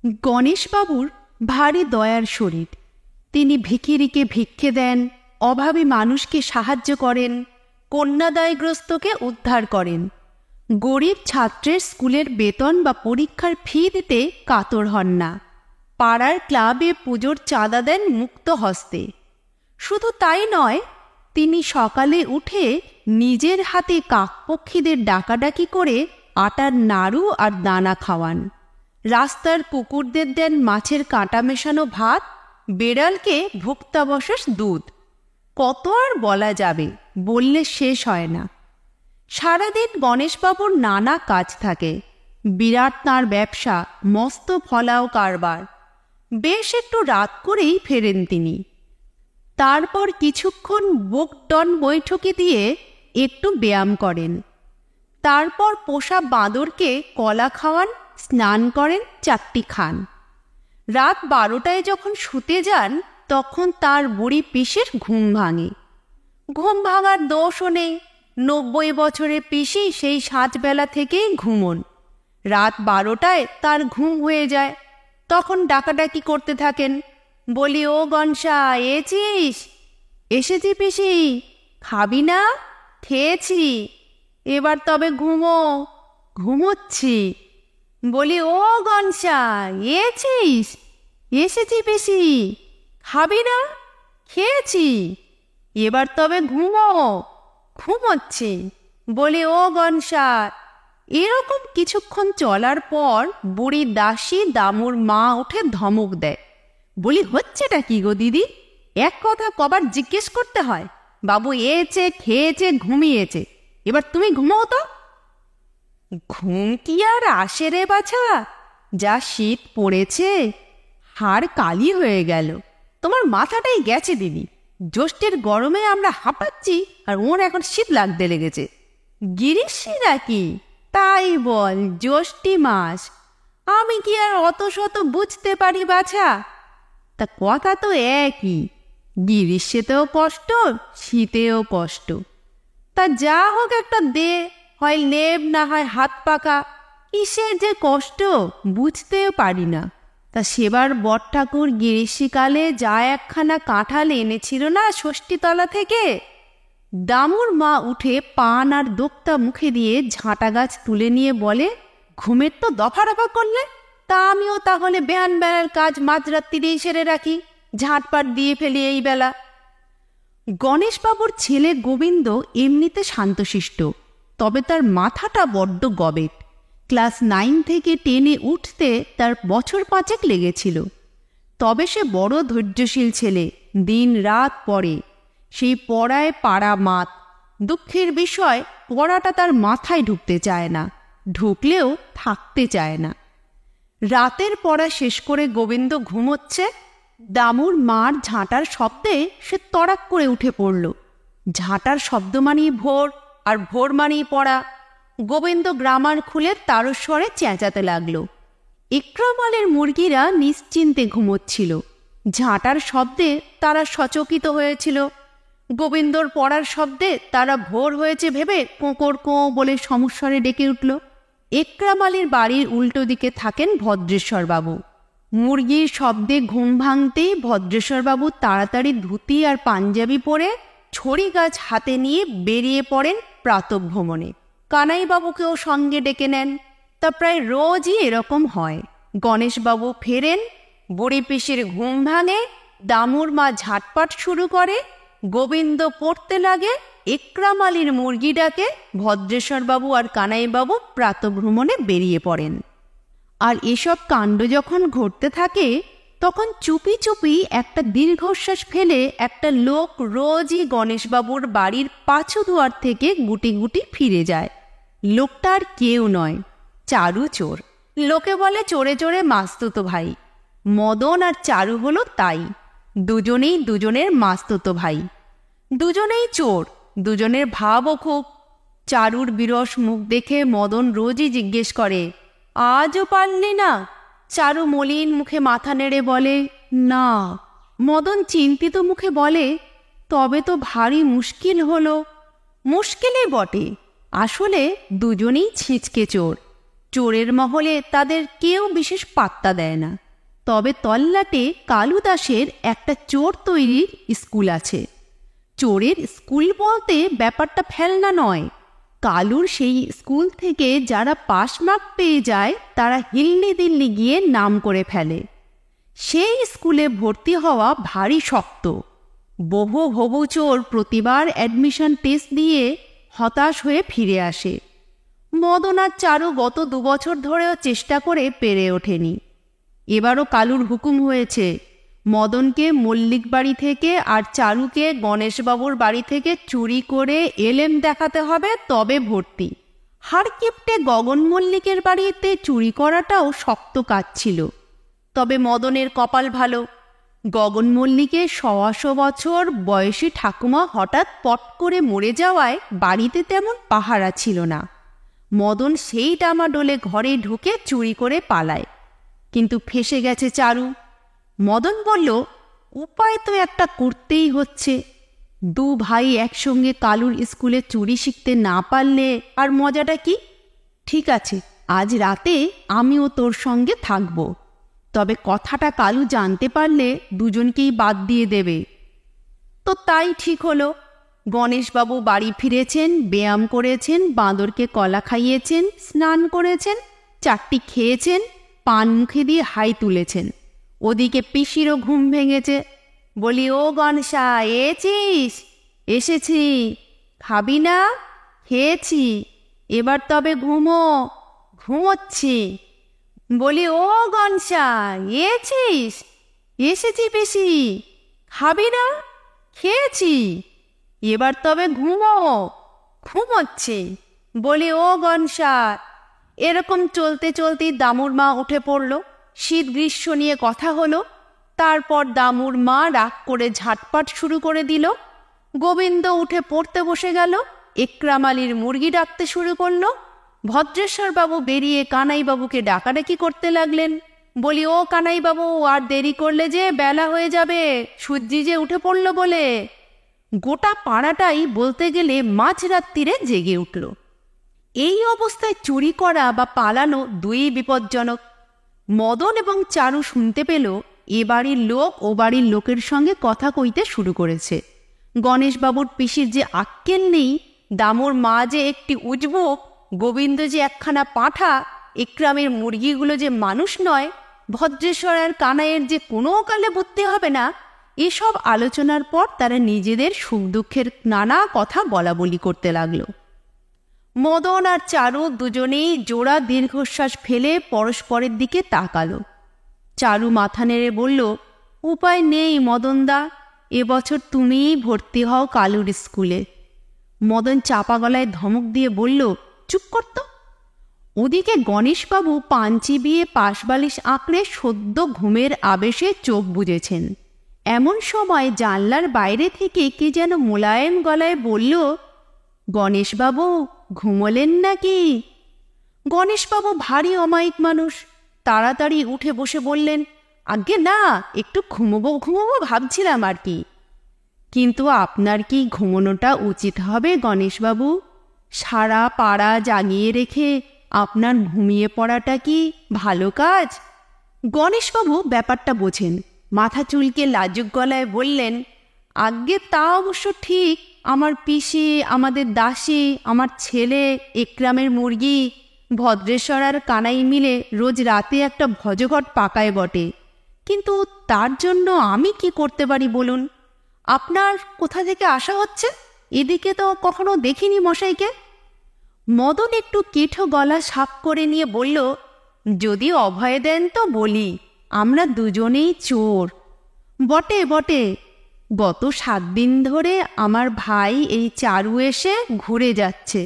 গণেশবাবুর ভারী দয়ার শরীর। তিনি ভিখিরিকে ভিক্ষে দেন, অভাবী মানুষকে সাহায্য করেন, কন্যাদায়গ্রস্তকে উদ্ধার করেন। গরিব ছাত্রের স্কুলের বেতন বা পরীক্ষার ফি দিতে কাতর হন না। পাড়ার ক্লাবে পুজোর চাঁদা দেন মুক্ত হস্তে। শুধু তাই নয়, তিনি সকালে উঠে নিজের হাতে কাকপক্ষীদের ডাকাডাকি করে আটার নাড়ু আর দানা খাওয়ান। রাস্তার কুকুরদের দেন মাছের কাঁটা মেশানো ভাত, বেড়ালকে ভুক্তাবশেষ দুধ। কত আর বলা যাবে, বললে শেষ হয় না। সারাদিন গণেশবাবুর নানা কাজ থাকে। বিরাট তাঁর ব্যবসা, মস্ত ফলাও কারবার। বেশ একটু রাত করেই ফেরেন তিনি। তারপর কিছুক্ষণ বুক ডন বৈঠকে দিয়ে একটু ব্যায়াম করেন। তারপর পোষা বাঁদরকে কলা খাওয়ান, স্নান করেন, চারটি খান। রাত 12টায় যখন শুতে যান, তখন তার বুড়ি পিসির ঘুম ভাঙে। ঘুম ভাঙার দোষও নেই, 90 বছরের পিসি সেই 7 বেলা থেকেই ঘুমন। রাত 12টায় তার ঘুম হয়ে যায়, তখন ডাকাডাকি করতে থাকেন। বলি, ও গনসা, এছিস? এসেছি পিসি। খাবি না? খেয়েছি, এবার তবে ঘুমো। ঘুমোচ্ছি। বলি, ও গনসা, এছিস? এসেছি পিসি। খাবি না? খেয়েছি, এবার তবে ঘুমো। ঘুমোচ্ছি। বলি, ও গনসা। এরকম কিছুক্ষণ চলার পর বুড়ি দাসী দামুর মা উঠে ধমক দেয়। বলি, হচ্ছেটা কি গো দিদি? এক কথা কবার জিজ্ঞেস করতে হয়? বাবু এছে, খেয়েছে, ঘুমিয়েছে, এবার তুমি ঘুমাও তো। ঘুম কি আর আসে রে বাছা? যা শীত পড়েছে, হাড় কালি হয়ে গেল। তোমার মাথাটাই গেছে দিদি। জ্যৈষ্ঠের গরমে আমরা হাঁপাচ্ছি, আর ওর এখন শীত লাগতে লেগেছে। গিরিশি নাকি? তাই বল, জ্যৈষ্ঠী মাস। আমি কি আর অত শত বুঝতে পারি বাছা? তা কথা তো একই, গ্রীষ্মেতেও কষ্ট, শীতেও কষ্ট। তা যা হোক একটা দে, হয় লেপ না হয় হাত পাকা। কিসের যে কষ্ট বুঝতেও পারি না। তা সেবার বট ঠাকুর গ্রীষ্মকালে যা একখানা কাঁঠাল এনেছিল না ষষ্ঠীতলা থেকে, দামুর মা উঠে পান আর দোক্তা মুখে দিয়ে ঝাঁটা গাছ তুলে নিয়ে বলে, ঘুমের তো দফা রফা করলে, তা আমিও তাহলে বেহান বেলার কাজ মাঝরাত্রিরেই সেরে রাখি, ঝাঁটপাট দিয়ে ফেলি এই বেলা। গণেশবাবুর ছেলে গোবিন্দ এমনিতে শান্তশিষ্ট, তবে তার মাথাটা বড্ড গবেট। ক্লাস 9 থেকে 10-এ উঠতে তার বছর 5 লেগেছিল। তবে সে বড় ধৈর্যশীল ছেলে, দিন রাত পড়ে। সেই পড়ায় পাড়া মাত। দুঃখের বিষয়, পড়াটা তার মাথায় ঢুকতে চায় না, ঢুকলেও থাকতে চায় না। রাতের পড়া শেষ করে গোবিন্দ ঘুমোচ্ছে, দামুর মার ঝাঁটার শব্দে সে তড়াক করে উঠে পড়ল। ঝাঁটার শব্দ মানেই ভোর, আর ভোর মানেই পড়া। গোবিন্দ গ্রামার খুলে তারস্বরে চেঁচাতে লাগলো। ইকরামালের মুরগিরা নিশ্চিন্তে ঘুমোচ্ছিল। ঝাঁটার শব্দে তারা সচকিত হয়েছিল। গোবিন্দর পড়ার শব্দে তারা ভোর হয়েছে ভেবে কোঁকড় কোঁ বলে সমস্বরে ডেকে উঠল। ইকরামালের বাড়ির উল্টো দিকে থাকেন ভদ্রেশ্বরবাবু। মুরগির শব্দে ঘুম ভাঙতেই ভদ্রেশ্বরবাবু তাড়াতাড়ি ধুতি আর পাঞ্জাবি পরে ছড়ি গাছ হাতে নিয়ে বেরিয়ে পড়েন প্রাতঃভ্রমণে। কানাইবাবুকেও সঙ্গে ডেকে নেন। তা প্রায় রোজই এরকম হয়। গণেশবাবু ফেরেন, বুড়ি পিসির ঘুম ভাঙে, দামুর মা ঝাটপাট শুরু করে, গোবিন্দ পড়তে লাগে, ইকরামালির মুরগি ডাকে, ভদ্রেশ্বরবাবু আর কানাইবাবু প্রাতঃভ্রমণে বেরিয়ে পড়েন। আর এসব কাণ্ড যখন ঘটতে থাকে, তখন চুপি চুপি একটা দীর্ঘশ্বাস ফেলে একটা লোক রোজই গণেশবাবুর বাড়ির পাঁচু দুয়ার থেকে গুটি গুটি ফিরে যায়। লোকটা আর কেউ নয়, চারু চোর। লোকে বলে চোরে চোরে মাস্তুতো ভাই। মদন আর চারু হলো তাই, দুজনেই দুজনের মাস্তুতো ভাই। দুজনেই চোর, দুজনের ভাবও খুব। চারুর বিরস মুখ দেখে মদন রোজই জিজ্ঞেস করে, আজও পারলি না? চারু মলিন মুখে মাথা নেড়ে বলে, না। মদন চিন্তিত মুখে বলে, তবে তো ভারী মুশকিল হলো। মুশকিলই বটে, আসলে দুজনেই ছিঁচকে চোর। চোরের মহলে তাদের কেউ বিশেষ পাত্তা দেয় না। তবে তল্লাটে কালু দাসের একটা চোর তৈরির স্কুল আছে। চোরের স্কুল বলতে ব্যাপারটা ফেলনা নয়। কালুর সেই স্কুল থেকে যারা পাস মার্ক পেয়ে যায় তারা হিল্লি দিল্লি গিয়ে নাম করে ফেলে। সেই স্কুলে ভর্তি হওয়া ভারী শক্ত। বহু হবু চোর প্রতিবার অ্যাডমিশন টেস্ট দিয়ে হতাশ হয়ে ফিরে আসে। মদন আর চারু গত 2 বছর ধরেও চেষ্টা করে পেরে ওঠেনি। এবারও কালুর হুকুম হয়েছে, মদনকে মল্লিক বাড়ি থেকে আর চারুকে গণেশবাবুর বাড়ি থেকে চুরি করে এলেম দেখাতে হবে, তবে ভর্তি। হাড়কিপ্টে গগন মল্লিকের বাড়িতে চুরি করাটাও শক্ত কাজ ছিল। তবে মদনের কপাল ভালো। গগন মল্লিকের 125 বছর বয়সী ঠাকুমা হঠাৎ পট করে মরে যাওয়ায় বাড়িতে তেমন পাহারা ছিল না। মদন সেই ডামাডোলে ঘরে ঢুকে চুরি করে পালায়। কিন্তু ফেঁসে গেছে চারু। মদন বলল, উপায় তো একটা করতেই হচ্ছে। 2 ভাই একসঙ্গে কালুর স্কুলে চুরি শিখতে না পারলে আর মজাটা কি? ঠিক আছে, আজ রাতে আমিও তোর সঙ্গে থাকব। তবে কথাটা কালু জানতে পারলে দুজনকেই বাদ দিয়ে দেবে। তো তাই ঠিক হলো। গণেশবাবু বাড়ি ফিরেছেন, ব্যায়াম করেছেন, বাঁদরকে কলা খাইয়েছেন, স্নান করেছেন, 4টি খেয়েছেন, পান মুখে দিয়ে হাই তুলেছেন। ওদিকে পিসিরও ঘুম ভেঙেছে। বলি, ও গণেশা, এসেছিস? এসেছি। খাবি না? খেয়েছি, এবার তবে ঘুমো। ঘুমোচ্ছি। বলি, ও গণেশা, এসেছিস? এসেছি পিসি। খাবি না? খেয়েছি, এবার তবে ঘুমো। ঘুমোচ্ছি। বলি, ও গণেশা। এরকম চলতে চলতে দামুর মা উঠে পড়ল। শীত গ্রীষ্ম নিয়ে কথা হলো। তারপর দামুর মা রাগ করে ঝাটপাট শুরু করে দিল। গোবিন্দ উঠে পড়তে বসে গেল। একরাম আলীর মুরগি ডাকতে শুরু করলো। ভদ্রেশ্বরবাবু বেরিয়ে কানাইবাবুকে ডাকাডাকি করতে লাগলেন। বলি, ও কানাইবাবু, আর দেরি করলে যে বেলা হয়ে যাবে, সূর্যি যে উঠে পড়ল বলে। গোটা পাড়াটাই বলতে গেলে মাঝরাত্রিরে জেগে উঠল। এই অবস্থায় চুরি করা বা পালানো দুই বিপজ্জনক। মদন এবং চারু শুনতে পেল এ বাড়ির লোক ও বাড়ির লোকের সঙ্গে কথা কইতে শুরু করেছে। গণেশবাবুর পিসির যে আক্কেল নেই, দামুর মা যে একটি উজবুক, গোবিন্দ যে একখানা পাঁঠা, একরামের মুরগিগুলো যে মানুষ নয়, ভদ্রেশ্বর আর কানাইয়ের যে কোনো কালে বুঝতে হবে না, এসব আলোচনার পর তারা নিজেদের সুখ দুঃখের নানা কথা বলা বলি করতে লাগল। মদন আর চারু দুজনেই জোড়া দীর্ঘশ্বাস ফেলে পরস্পরের দিকে তাকালো। চারু মাথা নেড়ে বলল, উপায় নেই মদনদা, এবছর তুমিই ভর্তি হও কালুর স্কুলে। মদন চাপা গলায় ধমক দিয়ে বলল, চুপ করতো। ওদিকে গণেশবাবু পান চিবিয়ে পাশবালিশ আঁকড়ে সদ্য ঘুমের আবেশে চোখ বুজেছেন। এমন সময় জানলার বাইরে থেকে কে যেন মোলায়েম গলায় বলল, গণেশবাবু ঘুমোলেন নাকি? গণেশবাবু ভারী অমায়িক মানুষ, তাড়াতাড়ি উঠে বসে বললেন, আজ্ঞে না, একটু ঘুমোবো ভাবছিলাম আর কি। কিন্তু আপনার কি ঘুমোনোটা উচিত হবে গণেশবাবু? সারা পাড়া জাগিয়ে রেখে আপনার ঘুমিয়ে পড়াটা কি ভালো কাজ? গণেশবাবু ব্যাপারটা বোঝেন। মাথা চুলকে লাজুক গলায় বললেন, আজ্ঞে তা অবশ্য ঠিক। আমার পিসি, আমাদের দাসী, আমার ছেলে, একরামের মুরগি, ভদ্রেশ্বর আর কানাই মিলে রোজ রাতে একটা ভজঘট পাকায় বটে। কিন্তু তার জন্য আমি কি করতে পারি বলুন? আপনার কোথা থেকে আসা হচ্ছে? এদিকে তো কখনো দেখিনি মশাইকে। মদন একটু কেঠো গলা সাপ করে নিয়ে বলল, যদি অভয় দেন তো বলি, আমরা দুজনেই চোর। বটে বটে, গত 7 দিন ধরে আমার ভাই এই চারু এসে ঘুরে যাচ্ছে,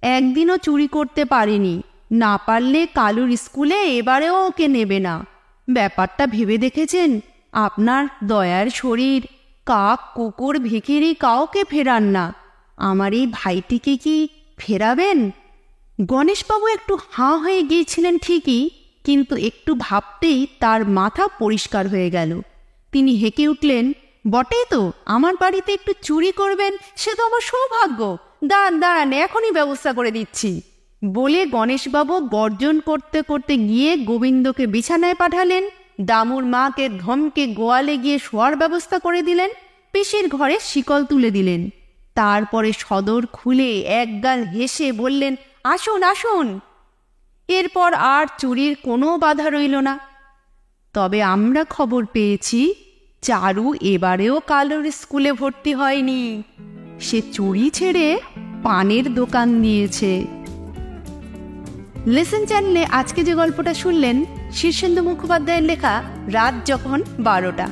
একদিনও চুরি করতে পারেনি। না পারলে কালুর স্কুলে এবারেও ওকে নেবে না। ব্যাপারটা ভেবে দেখেছেন? আপনার দয়ার শরীর, কাক কুকুর ভিখিরি কাউকে ফেরান না, আমার এই ভাইটিকে কি ফেরাবেন? গণেশবাবু একটু হাঁ হয়ে গিয়েছিলেন ঠিকই, কিন্তু একটু ভাবতেই তার মাথা পরিষ্কার হয়ে গেল। তিনি হেঁকে উঠলেন, বটেই তো, আমার বাড়িতে একটু চুরি করবেন, সে তো আমার সৌভাগ্য। দাঁড়ান, এখনই ব্যবস্থা করে দিচ্ছি। বলে গণেশবাবু গর্জন করতে করতে গিয়ে গোবিন্দকে বিছানায় পাঠালেন, দামুর মাকে ধমকে গোয়ালে গিয়ে শোয়ার ব্যবস্থা করে দিলেন, পিসির ঘরে শিকল তুলে দিলেন। তারপরে সদর খুলে একগাল হেসে বললেন, আসুন আসুন। এরপর আর চুরির কোনো বাধা রইল না। তবে আমরা খবর পেয়েছি চারু এবারেও কালোর স্কুলে ভর্তি হয়নি, সে চুরি ছেড়ে পানের দোকান দিয়েছে। লেসন চ্যানেলে আজকে যে গল্পটা শুনলেন শীর্ষেন্দু মুখোপাধ্যায়ের লেখা রাত যখন 12টা।